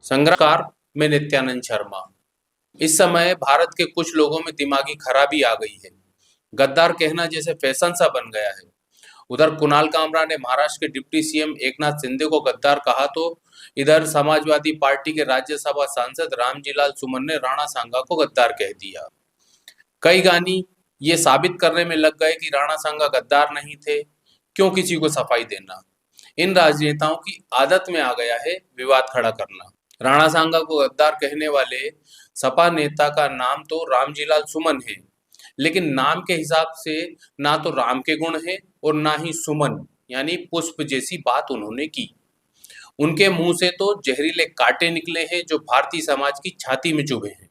संग्रहकार में नित्यानंद शर्मा। इस समय भारत के कुछ लोगों में दिमागी खराबी आ गई है। गद्दार कहना जैसे फैशन सा बन गया है। उधर कुणाल कामरा ने महाराष्ट्र के डिप्टी सीएम एकनाथ शिंदे को गद्दार कहा तो इधर समाजवादी पार्टी के राज्यसभा सांसद रामजीलाल सुमन ने राणा सांगा को गद्दार कह दिया। कई गानी ये साबित करने में लग गए कि राणा सांगा गद्दार नहीं थे। क्यों किसी को सफाई देना? इन राजनेताओं की आदत में आ गया है विवाद खड़ा करना। राणा सांगा को गद्दार कहने वाले सपा नेता का नाम तो रामजीलाल सुमन है, लेकिन नाम के हिसाब से ना तो राम के गुण है और ना ही सुमन यानी पुष्प जैसी बात उन्होंने की। उनके मुंह से तो जहरीले कांटे निकले हैं जो भारतीय समाज की छाती में चुभे हैं।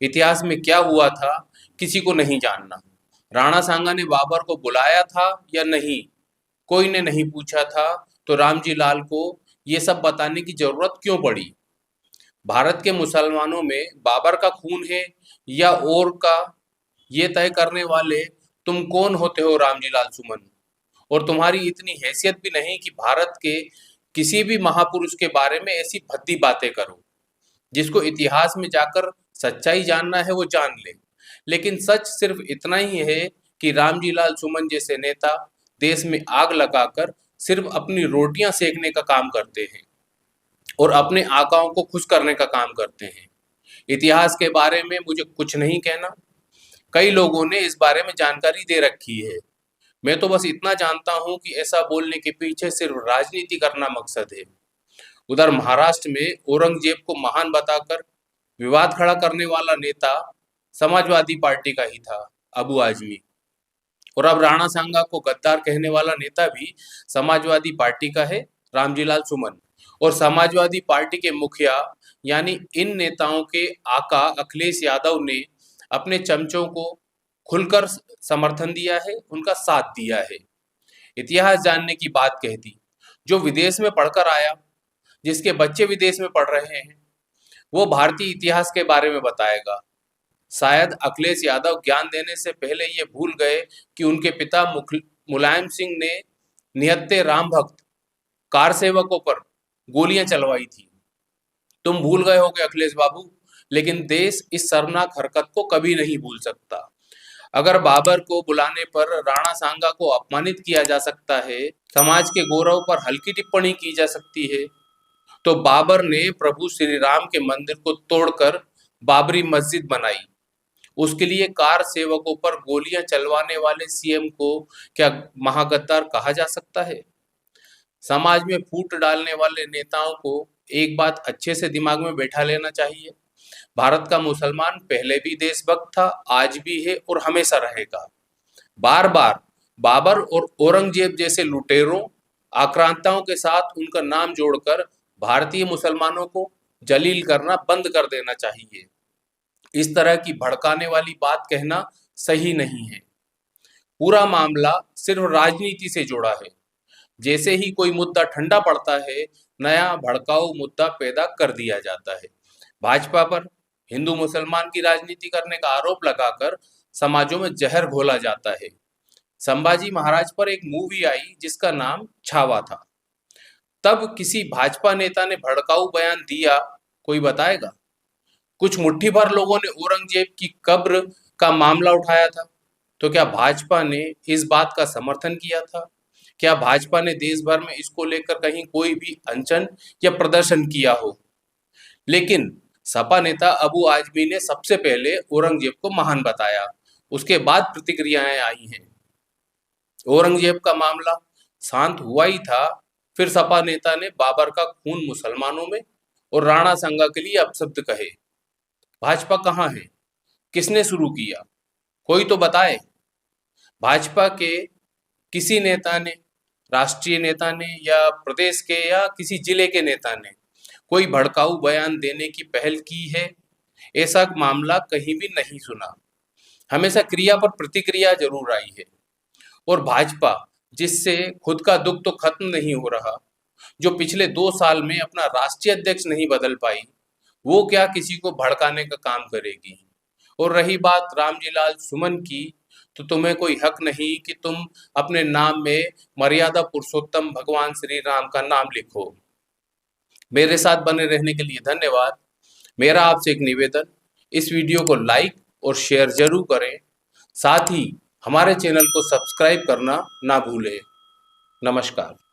इतिहास में क्या हुआ था किसी को नहीं जानना। राणा सांगा ने बाबर को बुलाया था या नहीं, कोई ने नहीं पूछा था, तो रामजी लाल को ये सब बताने की जरूरत क्यों पड़ी? भारत के मुसलमानों में बाबर का खून है या और का, ये तय करने वाले तुम कौन होते हो रामजी लाल सुमन? और तुम्हारी इतनी हैसियत भी नहीं कि भारत के किसी भी महापुरुष के बारे में ऐसी भद्दी बातें करो। जिसको इतिहास में जाकर सच्चाई जानना है वो जान ले, लेकिन सच सिर्फ इतना ही है कि रामजी लाल सुमन जैसे नेता देश में आग लगाकर सिर्फ अपनी रोटियां सेकने का काम करते हैं और अपने आकाओं को खुश करने का काम करते हैं। इतिहास के बारे में मुझे कुछ नहीं कहना। कई लोगों ने इस बारे में जानकारी दे रखी है। मैं तो बस इतना जानता हूं कि ऐसा बोलने के पीछे सिर्फ राजनीति करना मकसद है। उधर महाराष्ट्र में औरंगजेब को महान बताकर विवाद खड़ा करने वाला नेता समाजवादी पार्टी का ही था, अबू आजमी। और अब राणा सांगा को गद्दार कहने वाला नेता भी समाजवादी पार्टी का है, रामजीलाल सुमन। और समाजवादी पार्टी के मुखिया यानी इन नेताओं के आका अखिलेश यादव ने अपने चमचों को खुलकर समर्थन दिया है, उनका साथ दिया है। इतिहास जानने की बात कह दी। जो विदेश में पढ़कर आया, जिसके बच्चे विदेश में पढ़ रहे हैं, वो भारतीय इतिहास के बारे में बताएगा। शायद अखिलेश यादव ज्ञान देने से पहले ये भूल गए कि उनके पिता मुलायम सिंह ने निहत्थे राम भक्त कार सेवकों पर गोलियां चलवाई थी। तुम भूल गए होगे अखिलेश बाबू, लेकिन देश इस शर्मनाक हरकत को कभी नहीं भूल सकता। अगर बाबर को बुलाने पर राणा सांगा को अपमानित किया जा सकता है, समाज के गौरव पर हल्की टिप्पणी की जा सकती है, तो बाबर ने प्रभु श्री राम के मंदिर को तोड़कर बाबरी मस्जिद बनाई। उसके लिए कार सेवकों पर गोलियां चलवाने वाले सीएम को क्या महागद्दार कहा जा सकता है? समाज में फूट डालने वाले नेताओं को एक बात अच्छे से दिमाग में बैठा लेना चाहिए। भारत का मुसलमान पहले भी देशभक्त था, आज भी है और हमेशा रहेगा। बार बार बाबर और औरंगजेब जैसे लुटेरों, आक्रांताओं के साथ उनका नाम जोड़कर भारतीय मुसलमानों को जलील करना बंद कर देना चाहिए। इस तरह की भड़काने वाली बात कहना सही नहीं है। पूरा मामला सिर्फ राजनीति से जुड़ा है। जैसे ही कोई मुद्दा ठंडा पड़ता है, नया भड़काऊ मुद्दा पैदा कर दिया जाता है। भाजपा पर हिंदू मुसलमान की राजनीति करने का आरोप लगाकर समाजों में जहर घोला जाता है। संभाजी महाराज पर एक मूवी आई जिसका नाम छावा था। तब किसी भाजपा नेता ने भड़काऊ बयान दिया, कोई बताएगा? कुछ मुट्ठी भर लोगों ने औरंगजेब की कब्र का मामला उठाया था। तो क्या भाजपा ने इस बात का समर्थन किया था? क्या भाजपा ने देश भर में इसको लेकर कहीं कोई भी अनशन या प्रदर्शन किया हो? लेकिन सपा नेता अबू आजमी ने सबसे पहले औरंगजेब को महान बताया, उसके बाद प्रतिक्रियाएं आई हैं। औरंगजेब का मामला शांत हुआ ही था, फिर सपा नेता ने बाबर का खून मुसलमानों में और राणा सांगा के लिए अपशब्द कहे। भाजपा कहाँ है? किसने शुरू किया? कोई तो बताए। भाजपा के किसी नेता ने, राष्ट्रीय नेता ने या प्रदेश के या किसी जिले के नेता ने कोई भड़काऊ बयान देने की पहल की है? ऐसा मामला कहीं भी नहीं सुना। हमेशा क्रिया पर प्रतिक्रिया जरूर आई है। और भाजपा, जिससे खुद का दुख तो खत्म नहीं हो रहा, जो पिछले 2 साल में अपना राष्ट्रीय अध्यक्ष नहीं बदल पाई, वो क्या किसी को भड़काने का काम करेगी? और रही बात रामजीलाल सुमन की, तो तुम्हें कोई हक नहीं कि तुम अपने नाम में मर्यादा पुरुषोत्तम भगवान श्री राम का नाम लिखो। मेरे साथ बने रहने के लिए धन्यवाद। मेरा आपसे एक निवेदन, इस वीडियो को लाइक और शेयर जरूर करें। साथ ही हमारे चैनल को सब्सक्राइब करना ना भूलें। नमस्कार।